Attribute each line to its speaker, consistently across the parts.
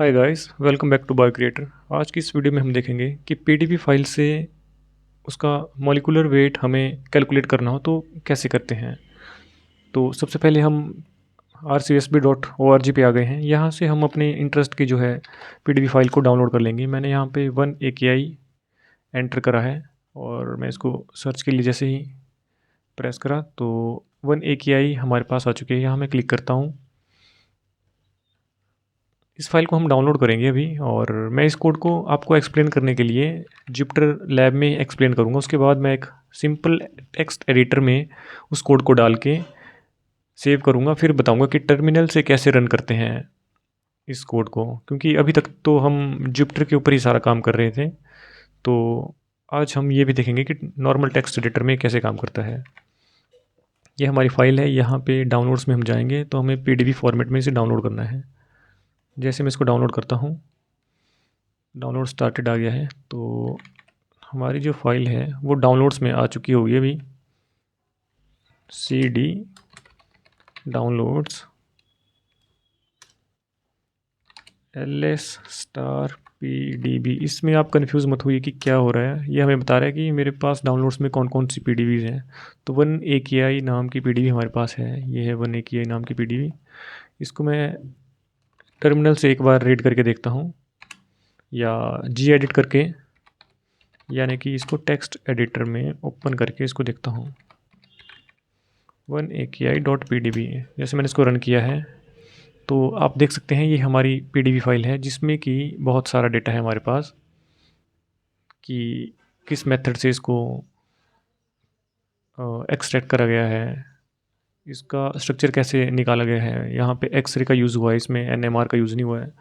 Speaker 1: Hi guys, welcome back to Bio Creator. आज की इस वीडियो में हम देखेंगे कि पीडीबी फाइल से उसका मॉलिक्यूलर वेट हमें कैलकुलेट करना हो तो कैसे करते हैं। तो सबसे पहले हम rcsb.org पे आ गए हैं। यहाँ से हम अपने इंटरेस्ट की जो है पीडीबी फाइल को डाउनलोड कर लेंगे। मैंने यहाँ पे 1 AKI एंटर करा है और मैं इसको सर्च के लिए जैसे ही प्रेस करा तो 1 AKI हमारे पास आ चुके हैं। यहाँ मैं क्लिक करता हूँ। इस फाइल को हम डाउनलोड करेंगे अभी और मैं इस कोड को आपको एक्सप्लेन करने के लिए जुपिटर लैब में एक्सप्लेन करूँगा। उसके बाद मैं एक सिंपल टेक्स्ट एडिटर में उस कोड को डाल के सेव करूँगा, फिर बताऊँगा कि टर्मिनल से कैसे रन करते हैं इस कोड को, क्योंकि अभी तक तो हम जुपिटर के ऊपर ही सारा काम कर रहे थे। तो आज हम ये भी देखेंगे कि नॉर्मल टेक्स्ट एडिटर में कैसे काम करता है। ये हमारी फ़ाइल है। यहाँ पे डाउनलोड्स में हम जाएंगे तो हमें पीडीबी फॉर्मेट में इसे डाउनलोड करना है। जैसे मैं इसको डाउनलोड करता हूँ, डाउनलोड स्टार्टेड आ गया है। तो हमारी जो फाइल है वो डाउनलोड्स में आ चुकी होगी अभी। CD downloads ls*pdb। इसमें आप कंफ्यूज मत होइए कि क्या हो रहा है। ये हमें बता रहा है कि मेरे पास डाउनलोड्स में कौन कौन सी पीडीबीज हैं। तो 1 AKI नाम की पीडीबी हमारे पास है। ये है 1 AKI नाम की पीडीबी। इसको मैं टर्मिनल से एक बार रीड करके देखता हूँ या gedit करके, यानी कि इसको टेक्स्ट एडिटर में ओपन करके इसको देखता हूँ। 1AKI.pdb। जैसे मैंने इसको रन किया है तो आप देख सकते हैं ये हमारी पीडीबी फाइल है जिसमें कि बहुत सारा डेटा है हमारे पास कि किस मेथड से इसको एक्सट्रैक्ट करा गया है, इसका स्ट्रक्चर कैसे निकाला गया है। यहाँ पे एक्सरे का यूज़ हुआ है, इसमें NMR का यूज़ नहीं हुआ है।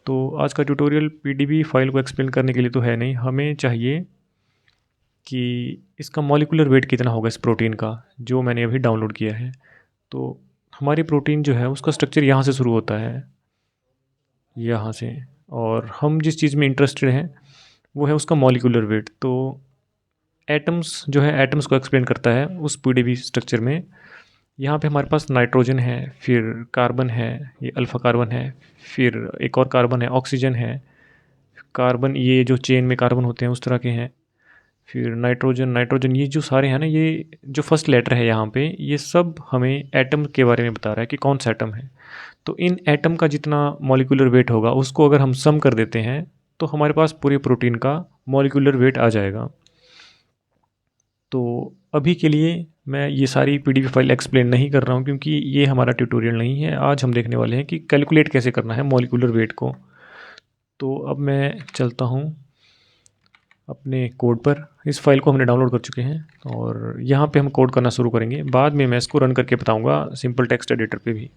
Speaker 1: तो आज का ट्यूटोरियल पीडीबी फाइल को एक्सप्लेन करने के लिए तो है नहीं। हमें चाहिए कि इसका मॉलिक्यूलर वेट कितना होगा इस प्रोटीन का जो मैंने अभी डाउनलोड किया है। तो हमारी प्रोटीन जो है उसका स्ट्रक्चर यहाँ से शुरू होता है, यहाँ से। और हम जिस चीज़ में इंटरेस्टेड हैं वो है उसका मॉलिक्यूलर वेट। तो एटम्स जो है, एटम्स को एक्सप्लेन करता है उस पीडीबी स्ट्रक्चर में। यहाँ पे हमारे पास नाइट्रोजन है, फिर कार्बन है, ये अल्फ़ा कार्बन है, फिर एक और कार्बन है, ऑक्सीजन है, कार्बन ये जो चेन में कार्बन होते हैं उस तरह के हैं, फिर नाइट्रोजन। नाइट्रोजन ये जो सारे हैं ना, ये जो फर्स्ट लेटर है यहाँ पे, ये सब हमें एटम के बारे में बता रहा है कि कौन सा एटम है। तो इन एटम का जितना मॉलिक्यूलर वेट होगा उसको अगर हम सम कर देते हैं तो हमारे पास पूरे प्रोटीन का मॉलिक्यूलर वेट आ जाएगा। तो अभी के लिए मैं ये सारी पीडीबी फाइल एक्सप्लेन नहीं कर रहा हूँ क्योंकि ये हमारा ट्यूटोरियल नहीं है। आज हम देखने वाले हैं कि कैलकुलेट कैसे करना है मॉलिक्यूलर वेट को। तो अब मैं चलता हूँ अपने कोड पर। इस फाइल को हमने डाउनलोड कर चुके हैं और यहाँ पे हम कोड करना शुरू करेंगे। बाद में मैं इसको रन करके बताऊँगा सिंपल टेक्स्ट एडिटर पे भी।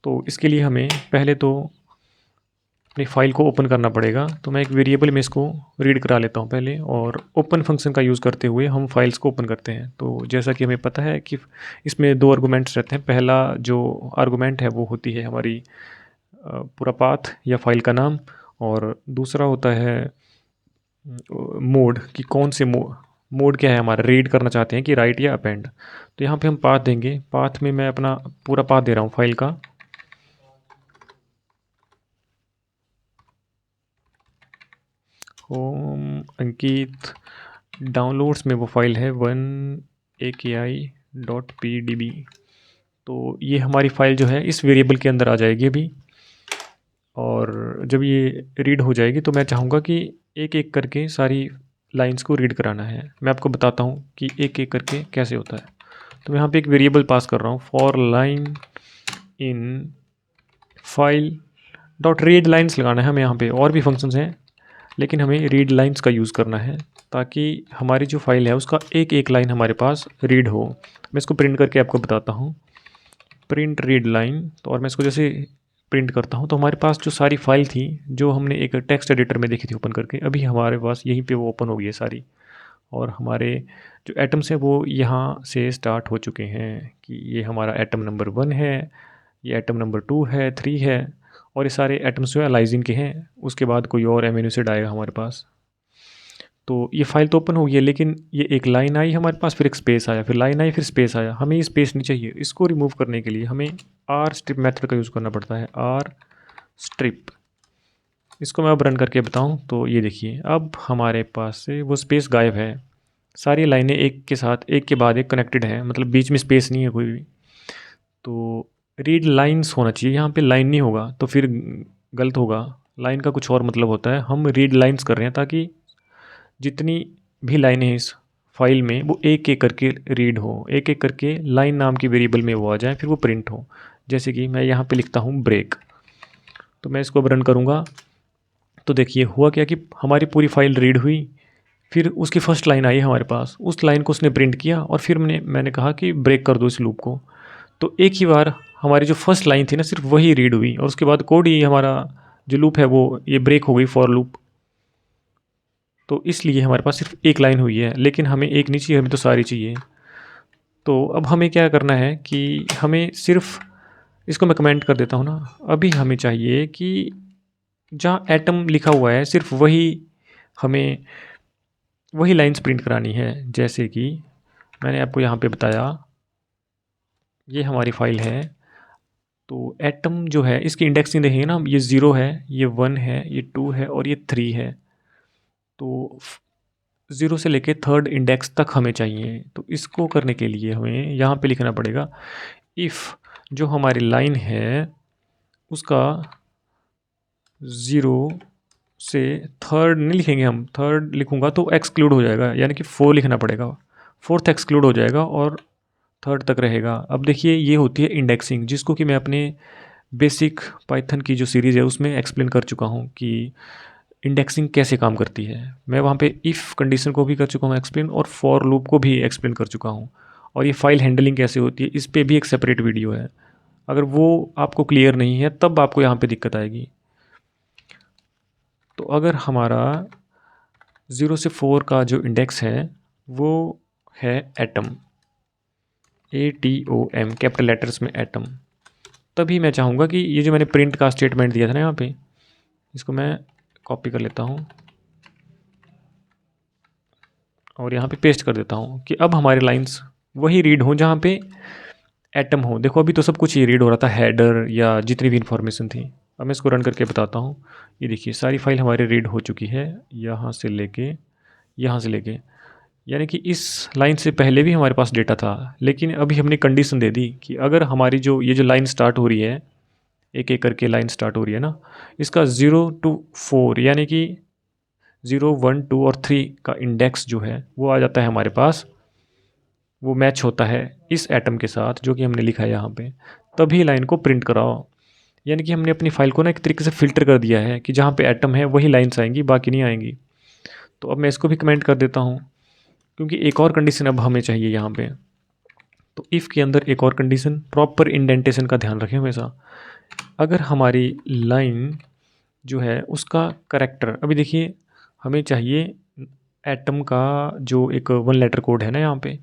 Speaker 1: तो इसके लिए हमें पहले तो अपनी फ़ाइल को ओपन करना पड़ेगा। तो मैं एक वेरिएबल में इसको रीड करा लेता हूँ पहले, और ओपन फंक्शन का यूज़ करते हुए हम फाइल्स को ओपन करते हैं। तो जैसा कि हमें पता है कि इसमें 2 आर्गुमेंट्स रहते हैं। पहला जो आर्गुमेंट है वो होती है हमारी पूरा पाथ या फाइल का नाम, और दूसरा होता है मोड कि कौन से मोड क्या है हमारा, रीड करना चाहते हैं कि राइट या अपेंड। तो यहाँ पे हम पाथ देंगे। पाथ में मैं अपना पूरा पाथ दे रहा हूँ फाइल का। होम अंकित डाउनलोड्स में वो फाइल है 1AKI.pdb। तो ये हमारी फ़ाइल जो है इस वेरिएबल के अंदर आ जाएगी अभी। और जब ये रीड हो जाएगी तो मैं चाहूँगा कि एक एक करके सारी लाइंस को रीड कराना है। मैं आपको बताता हूँ कि एक एक करके कैसे होता है। तो मैं यहाँ पे एक वेरिएबल पास कर रहा हूँ, for line in file dot read lines लगाना है हमें। यहाँ पे और भी फंक्शंस हैं लेकिन हमें रीड लाइन्स का यूज़ करना है ताकि हमारी जो फाइल है उसका एक एक लाइन हमारे पास रीड हो। मैं इसको प्रिंट करके आपको बताता हूँ, प्रिंट रीड लाइन। तो और मैं इसको जैसे प्रिंट करता हूँ तो हमारे पास जो सारी फाइल थी जो हमने एक टेक्स्ट एडिटर में देखी थी ओपन करके, अभी हमारे पास यहीं पे वो ओपन हो गई है सारी। और हमारे जो एटम्स हैं वो यहाँ से स्टार्ट हो चुके हैं कि ये हमारा एटम नंबर 1 है, ये एटम नंबर 2 है, 3 है, और ये सारे एटम्स जो है लाइसिन के हैं। उसके बाद कोई और एमिनो एसिड आएगा हमारे पास। तो ये फाइल तो ओपन हो गई है लेकिन ये एक लाइन आई हमारे पास, फिर एक स्पेस आया, फिर लाइन आई, फिर स्पेस आया। हमें ये स्पेस नहीं चाहिए। इसको रिमूव करने के लिए हमें आर स्ट्रिप मेथड का यूज़ करना पड़ता है। R strip. इसको मैं अब रन करके बताऊं तो ये देखिए अब हमारे पास से वो स्पेस गायब है। सारी लाइनें एक के साथ एक के बाद एक कनेक्टेड हैं, मतलब बीच में स्पेस नहीं है कोई भी। तो रीड लाइन्स होना चाहिए, यहाँ पे लाइन नहीं होगा तो फिर गलत होगा। लाइन का कुछ और मतलब होता है, हम रीड लाइन्स कर रहे हैं ताकि जितनी भी लाइनें हैं इस फाइल में वो एक एक करके रीड हो, एक एक करके लाइन नाम की वेरिएबल में वो आ जाए, फिर वो प्रिंट हो। जैसे कि मैं यहाँ पे लिखता हूँ ब्रेक, तो मैं इसको अब रन करूँगा तो देखिए हुआ क्या कि हमारी पूरी फाइल रीड हुई, फिर उसकी फर्स्ट लाइन आई हमारे पास, उस लाइन को उसने प्रिंट किया और फिर मैंने कहा कि ब्रेक कर दो इस लूप को। तो एक ही बार हमारी जो फर्स्ट लाइन थी ना सिर्फ वही रीड हुई और उसके बाद कोड ही हमारा जो लूप है वो ये ब्रेक हो गई फॉर लूप। तो इसलिए हमारे पास सिर्फ एक लाइन हुई है, लेकिन हमें एक नहीं चाहिए, हमें तो सारी चाहिए। तो अब हमें क्या करना है कि हमें सिर्फ इसको मैं कमेंट कर देता हूँ ना, अभी हमें चाहिए कि जहाँ एटम लिखा हुआ है सिर्फ वही हमें वही लाइन्स प्रिंट करानी है। जैसे कि मैंने आपको यहाँ पे बताया ये हमारी फाइल है, तो एटम जो है इसकी इंडेक्सिंग देखेंगे ना, ये 0 है, ये 1 है, ये 2 है और ये 3 है। तो 0 से लेके थर्ड इंडेक्स तक हमें चाहिए। तो इसको करने के लिए हमें यहाँ पे लिखना पड़ेगा इफ़ जो हमारी लाइन है उसका 0 से थर्ड नहीं लिखेंगे, हम थर्ड लिखूँगा तो एक्सक्लूड हो जाएगा, यानी कि 4 लिखना पड़ेगा, फोर्थ एक्सक्लूड हो जाएगा और थर्ड तक रहेगा। अब देखिए ये होती है इंडेक्सिंग, जिसको कि मैं अपने बेसिक पाइथन की जो सीरीज़ है उसमें एक्सप्लेन कर चुका हूँ कि इंडेक्सिंग कैसे काम करती है। मैं वहाँ पे इफ़ कंडीशन को भी कर चुका हूँ एक्सप्लेन और फॉर लूप को भी एक्सप्लेन कर चुका हूँ। और ये फाइल हैंडलिंग कैसे होती है इस पे भी एक सेपरेट वीडियो है। अगर वो आपको क्लियर नहीं है तब आपको यहाँ पे दिक्कत आएगी। तो अगर हमारा 0 से 4 का जो इंडेक्स है वो है एटम, ATOM कैपिटल लेटर्स में एटम, तभी मैं चाहूँगा कि ये जो मैंने प्रिंट का स्टेटमेंट दिया था ना यहाँ पे, इसको मैं कॉपी कर लेता हूँ और यहाँ पे पेस्ट कर देता हूँ कि अब हमारे लाइंस वही रीड हों जहाँ पे एटम हो। देखो अभी तो सब कुछ ही रीड हो रहा था, हेडर या जितनी भी इंफॉर्मेशन थी। अब मैं इसको रन करके बताता हूँ। ये देखिए सारी फाइल हमारी रीड हो चुकी है, यहाँ से लेके यहाँ से लेके, यानी कि इस लाइन से पहले भी हमारे पास डेटा था, लेकिन अभी हमने कंडीशन दे दी कि अगर हमारी जो ये जो लाइन स्टार्ट हो रही है, एक एक करके लाइन स्टार्ट हो रही है ना, इसका 0 to 4 यानी कि 0, 1, 2 और 3 का इंडेक्स जो है वो आ जाता है हमारे पास, वो मैच होता है इस एटम के साथ जो कि हमने लिखा है यहाँ पे, तभी लाइन को प्रिंट कराओ। यानी कि हमने अपनी फाइल को ना एक तरीके से फ़िल्टर कर दिया है कि जहाँ पे एटम है वही लाइन्स आएंगी, बाकी नहीं आएंगी। तो अब मैं इसको भी कमेंट कर देता हूँ क्योंकि एक और कंडीशन अब हमें चाहिए यहाँ पे। तो इफ़ के अंदर एक और कंडीशन, प्रॉपर इंडेंटेशन का ध्यान रखें हमेशा। अगर हमारी लाइन जो है उसका करैक्टर, अभी देखिए हमें चाहिए एटम का जो एक 1 लेटर कोड है ना यहाँ पे,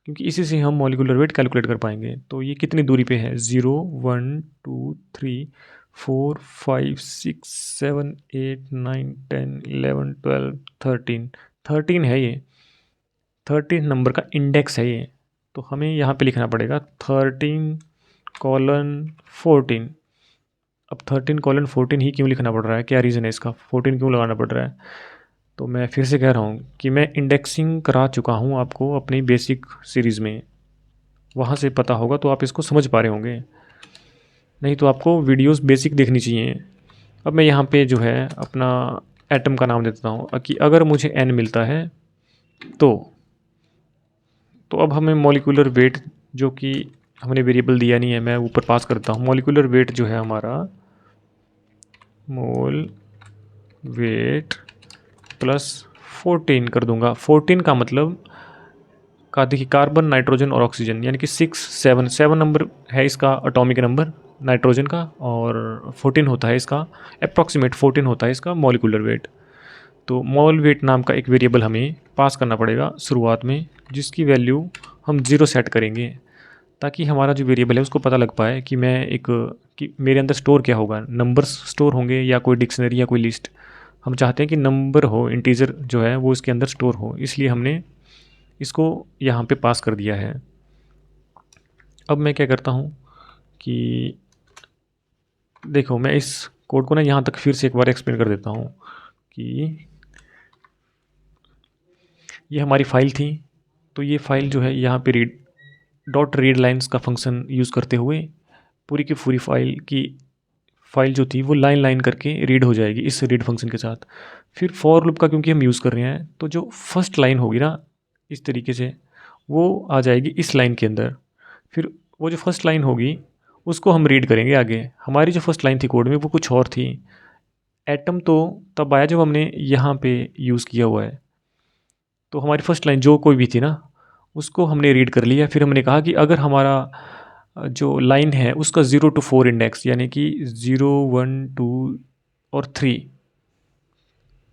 Speaker 1: क्योंकि इसी से हम मॉलिक्यूलर वेट कैलकुलेट कर पाएंगे। तो ये कितनी दूरी पे है, 0, 1, 2, 3, 4, 5, 6, 7, 8, 9, 10, 11, 12, 13, 13 है ये, 13 नंबर का इंडेक्स है ये। तो हमें यहाँ पे लिखना पड़ेगा 13:14। अब 13:14 ही क्यों लिखना पड़ रहा है, क्या रीज़न है इसका, 14 क्यों लगाना पड़ रहा है? तो मैं फिर से कह रहा हूँ कि मैं इंडेक्सिंग करा चुका हूँ आपको अपनी बेसिक सीरीज़ में, वहाँ से पता होगा तो आप इसको समझ पा रहे होंगे, नहीं तो आपको वीडियोस बेसिक देखनी चाहिए। अब मैं यहाँ पे जो है अपना एटम का नाम देता हूँ कि अगर मुझे n मिलता है तो अब हमें मॉलिक्यूलर वेट जो कि हमने वेरिएबल दिया नहीं है, मैं ऊपर पास करता हूँ। मॉलिक्यूलर वेट जो है हमारा मोल वेट प्लस 14 कर दूंगा। 14 का मतलब का देखिए कार्बन, नाइट्रोजन और ऑक्सीजन, यानी कि 6, 7 नंबर है इसका एटॉमिक नंबर नाइट्रोजन का, और 14 होता है इसका अप्रॉक्सीमेट 14 होता है इसका मॉलिक्यूलर वेट। तो मोल वेट नाम का एक वेरिएबल हमें पास करना पड़ेगा शुरुआत में, जिसकी वैल्यू हम 0 सेट करेंगे ताकि हमारा जो वेरिएबल है उसको पता लग पाए कि मैं एक कि मेरे अंदर स्टोर क्या होगा, नंबर्स स्टोर होंगे या कोई डिक्शनरी या कोई लिस्ट। हम चाहते हैं कि नंबर हो, इंटीजर जो है वो इसके अंदर स्टोर हो, इसलिए हमने इसको यहाँ पे पास कर दिया है। अब मैं क्या करता हूँ कि देखो मैं इस कोड को ना यहाँ तक फिर से एक बार एक्सप्लेन कर देता हूँ कि ये हमारी फ़ाइल थी। तो ये फ़ाइल जो है यहाँ पे रीड लाइन्स का फंक्शन यूज़ करते हुए पूरी की पूरी फ़ाइल जो थी वो लाइन करके रीड हो जाएगी इस रीड फंक्शन के साथ। फिर फॉर लूप का क्योंकि हम यूज़ कर रहे हैं, तो जो फर्स्ट लाइन होगी ना इस तरीके से, वो आ जाएगी इस लाइन के अंदर। फिर वो जो फर्स्ट लाइन होगी उसको हम रीड करेंगे आगे। हमारी जो फर्स्ट लाइन थी कोड में वो कुछ और थी। एटम तो तब आया जब हमने यहाँ पे यूज़ किया हुआ है। तो हमारी फर्स्ट लाइन जो कोई भी थी ना, उसको हमने रीड कर लिया। फिर हमने कहा कि अगर हमारा जो लाइन है उसका 0 to 4 इंडेक्स, यानी कि 0 1 2 और 3,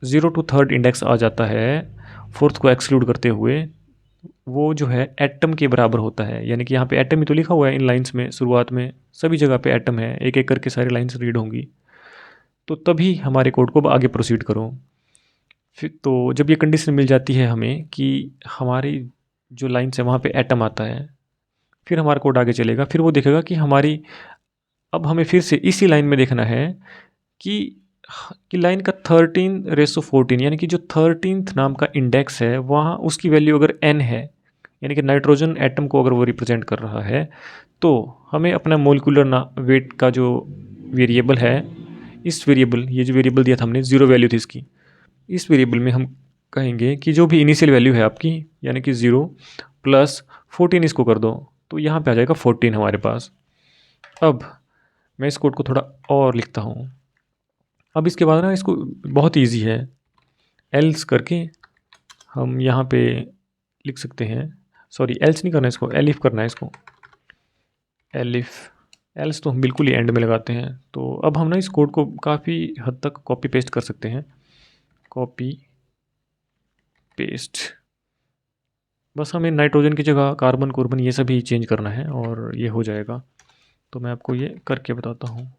Speaker 1: 0 to 3rd इंडेक्स आ जाता है फोर्थ को एक्सक्लूड करते हुए, वो जो है एटम के बराबर होता है। यानी कि यहाँ पे एटम ही तो लिखा हुआ है इन लाइंस में, शुरुआत में सभी जगह पे एटम है, एक एक करके सारी लाइंस रीड होंगी। तो तभी हमारे कोड को आगे प्रोसीड करो। फिर तो जब ये कंडीशन मिल जाती है हमें कि हमारी जो लाइन्स है वहाँ पे एटम आता है, फिर हमारा कोड आगे चलेगा। फिर वो देखेगा कि अब हमें फिर से इसी लाइन में देखना है कि लाइन का 13:14, यानी कि जो 13th नाम का इंडेक्स है वहाँ उसकी वैल्यू अगर n है, यानी कि नाइट्रोजन एटम को अगर वो रिप्रेजेंट कर रहा है, तो हमें अपना मोलिकुलर वेट का जो वेरिएबल है, इस वेरिएबल, ये जो वेरिएबल दिया था हमने, 0 वैल्यू थी इसकी, इस वेरिएबल में हम कहेंगे कि जो भी इनिशियल वैल्यू है आपकी, यानी कि 0 + 14 इसको कर दो, तो यहाँ पे आ जाएगा 14 हमारे पास। अब मैं इस कोड को थोड़ा और लिखता हूँ। अब इसके बाद ना इसको बहुत इजी है, एल्स करके हम यहाँ पे लिख सकते हैं। सॉरी, एल्स नहीं करना, इसको एलिफ करना है। इसको एलिफ, एल्स तो हम बिल्कुल ही एंड में लगाते हैं। तो अब हम ना इस कोड को काफ़ी हद तक कॉपी पेस्ट कर सकते हैं। कॉपी पेस्ट, बस हमें नाइट्रोजन की जगह कार्बन ये सभी चेंज करना है और ये हो जाएगा। तो मैं आपको ये करके बताता हूँ।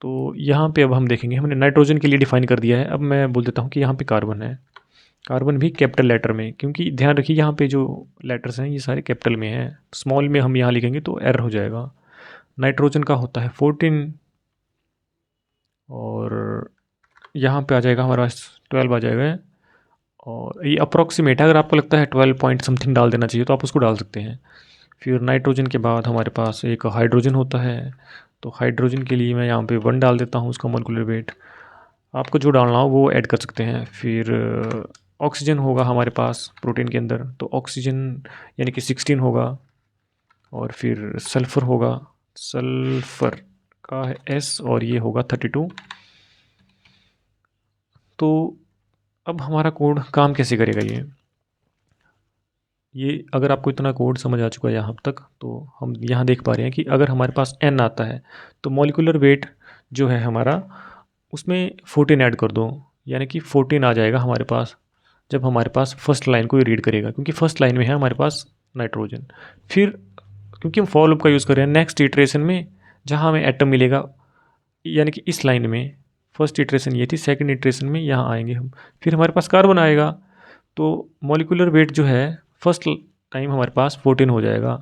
Speaker 1: तो यहाँ पे अब हम देखेंगे, हमने नाइट्रोजन के लिए डिफ़ाइन कर दिया है। अब मैं बोल देता हूँ कि यहाँ पे कार्बन है, कार्बन भी कैपिटल लेटर में, क्योंकि ध्यान रखिए यहाँ पे जो लेटर्स हैं ये सारे कैपिटल में हैं। स्मॉल में हम यहाँ लिखेंगे तो एरर हो जाएगा। नाइट्रोजन का होता है 14 और यहाँ पे आ जाएगा हमारा 12 आ जाएगा। और ये अप्रॉक्सीमेट है, अगर आपको लगता है 12 पॉइंट समथिंग डाल देना चाहिए तो आप उसको डाल सकते हैं। फिर नाइट्रोजन के बाद हमारे पास एक हाइड्रोजन होता है, तो हाइड्रोजन के लिए मैं यहाँ पे 1 डाल देता हूँ उसका मोलिकुलर वेट। आपको जो डालना हो वो ऐड कर सकते हैं। फिर ऑक्सीजन होगा हमारे पास प्रोटीन के अंदर, तो ऑक्सीजन यानी कि 16 होगा। और फिर सल्फ़र होगा, सल्फ़र का है S और ये होगा 32। तो अब हमारा कोड काम कैसे करेगा ये अगर आपको इतना कोड समझ आ चुका है यहाँ तक, तो हम यहाँ देख पा रहे हैं कि अगर हमारे पास n आता है तो मॉलिक्यूलर वेट जो है हमारा, उसमें 14 ऐड कर दो, यानी कि 14 आ जाएगा हमारे पास जब हमारे पास फर्स्ट लाइन को रीड करेगा, क्योंकि फर्स्ट लाइन में है हमारे पास नाइट्रोजन। फिर क्योंकि हम फॉर लूप का यूज़ कर रहे हैं, नेक्स्ट इटरेशन में जहाँ हमें एटम मिलेगा, यानी कि इस लाइन में फर्स्ट इटरेशन ये थी, सेकंड इटरेशन में यहाँ आएंगे हम, फिर हमारे पास कार्बन आएगा। तो मॉलिक्यूलर वेट जो है फर्स्ट टाइम हमारे पास 14 हो जाएगा।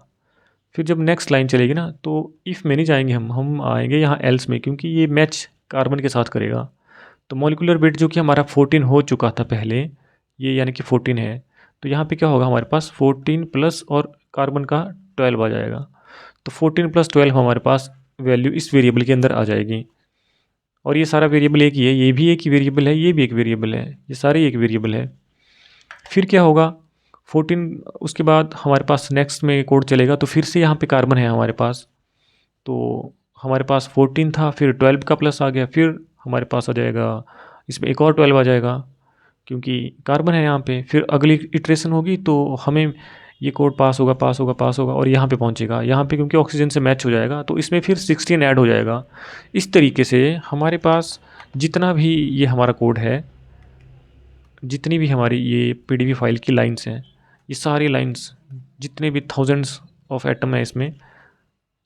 Speaker 1: फिर जब नेक्स्ट लाइन चलेगी ना, तो इफ़ में नहीं जाएंगे हम आएंगे यहाँ एल्स में, क्योंकि ये मैच कार्बन के साथ करेगा। तो मॉलिक्यूलर वेट जो कि हमारा 14 हो चुका था पहले, ये यानी कि 14 है, तो यहाँ पे क्या होगा हमारे पास 14 प्लस और कार्बन का 12 आ जाएगा। तो 14 + 12 हमारे पास वैल्यू इस वेरिएबल के अंदर आ जाएगी। और ये सारा वेरिएबल एक ही है, ये भी एक ही वेरिएबल है, ये भी एक वेरिएबल है, ये सारे एक वेरिएबल है। फिर क्या होगा 14, उसके बाद हमारे पास नेक्स्ट में कोड चलेगा, तो फिर से यहाँ पे कार्बन है हमारे पास। तो हमारे पास 14 था, फिर 12 का प्लस आ गया, फिर हमारे पास आ जाएगा इसमें एक और 12 आ जाएगा, क्योंकि कार्बन है यहाँ पे। फिर अगली इटरेशन होगी तो हमें ये कोड पास होगा पास होगा पास होगा और यहाँ पे पहुँचेगा। यहाँ पे क्योंकि ऑक्सीजन से मैच हो जाएगा तो इसमें फिर 16 ऐड हो जाएगा। इस तरीके से हमारे पास जितना भी ये हमारा कोड है, जितनी भी हमारी ये पीडीबी फाइल की लाइंस हैं, ये सारी लाइंस, जितने भी थाउजेंड्स ऑफ एटम है इसमें,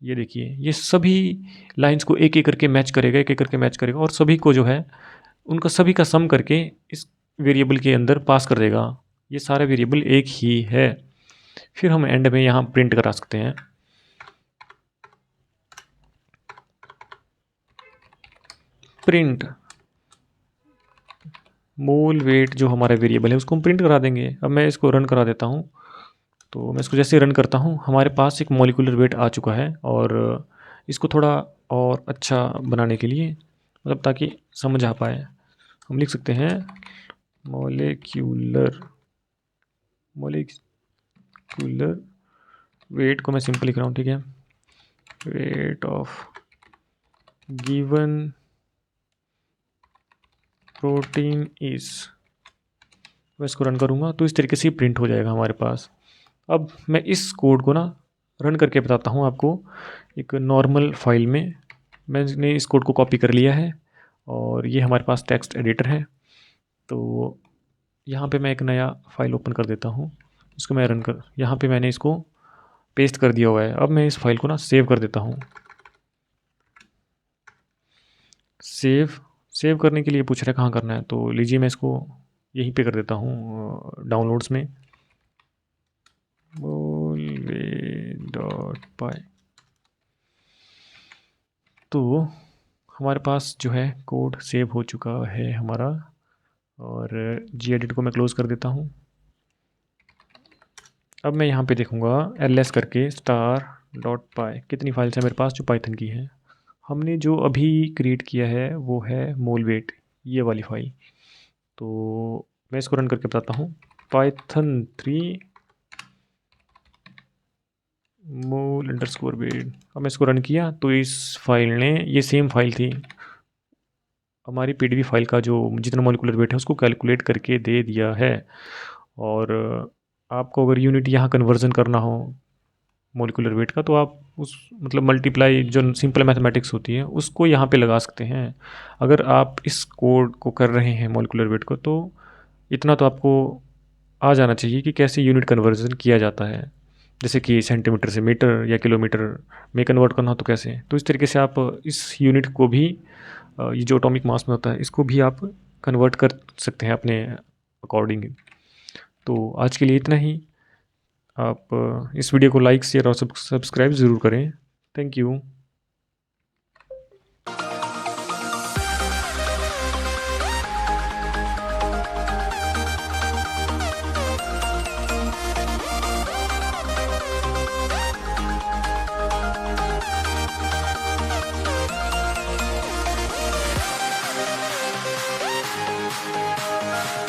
Speaker 1: ये देखिए ये सभी लाइंस को एक एक करके मैच करेगा, एक एक करके मैच करेगा, और सभी को जो है उनका सभी का सम करके इस वेरिएबल के अंदर पास कर देगा। ये सारा वेरिएबल एक ही है। फिर हम एंड में यहाँ प्रिंट करा सकते हैं। प्रिंट मोल वेट जो हमारा वेरिएबल है उसको हम प्रिंट करा देंगे। अब मैं इसको रन करा देता हूँ। तो मैं इसको जैसे रन करता हूँ हमारे पास एक मॉलिक्यूलर वेट आ चुका है। और इसको थोड़ा और अच्छा बनाने के लिए मतलब ताकि समझ आ पाए हम लिख सकते हैं मॉलिक्यूलर वेट को मैं सिंपल लिख रहा हूँ, ठीक है। Weight of given protein is, मैं इसको रन करूँगा तो इस तरीके से प्रिंट हो जाएगा हमारे पास। अब मैं इस कोड को ना रन करके बताता हूँ आपको। एक नॉर्मल फाइल में मैंने इस कोड को कॉपी कर लिया है और ये हमारे पास टेक्स्ट एडिटर है। तो यहाँ पे मैं एक नया फाइल ओपन कर देता हूँ, इसको मैं रन कर, यहाँ पे मैंने इसको पेस्ट कर दिया हुआ है। अब मैं इस फाइल को ना सेव कर देता हूँ। सेव करने के लिए पूछ रहा है कहाँ करना है, तो लीजिए मैं इसको यहीं पे कर देता हूँ डाउनलोड्स में molve.py। तो हमारे पास जो है कोड सेव हो चुका है हमारा। और gedit को मैं क्लोज़ कर देता हूँ। अब मैं यहाँ पे देखूँगा ls करके star.py कितनी फाइल्स हैं मेरे पास जो पाइथन की हैं। हमने जो अभी क्रिएट किया है वो है molvet, ये वाली फाइल। तो मैं इसको रन करके बताता हूँ python3 mol_vet। अब मैं इसको रन किया तो इस फाइल ने, ये सेम फाइल थी हमारी पीडीबी फाइल का, जो जितना मॉलिक्यूलर वेट है उसको कैलकुलेट करके दे दिया है। और आपको अगर यूनिट यहाँ कन्वर्जन करना हो मॉलिक्यूलर वेट का तो आप उस मतलब मल्टीप्लाई जो सिंपल मैथमेटिक्स होती है उसको यहाँ पे लगा सकते हैं। अगर आप इस कोड को कर रहे हैं मॉलिक्यूलर वेट को तो इतना तो आपको आ जाना चाहिए कि कैसे यूनिट कन्वर्जन किया जाता है। जैसे कि सेंटीमीटर से मीटर या किलोमीटर में कन्वर्ट करना हो तो कैसे, तो इस तरीके से आप इस यूनिट को भी ये जो एटॉमिक मास में होता है इसको भी आप कन्वर्ट कर सकते हैं अपने अकॉर्डिंग। तो आज के लिए इतना ही। आप इस वीडियो को लाइक शेयर और सब्सक्राइब ज़रूर करें। Thank you.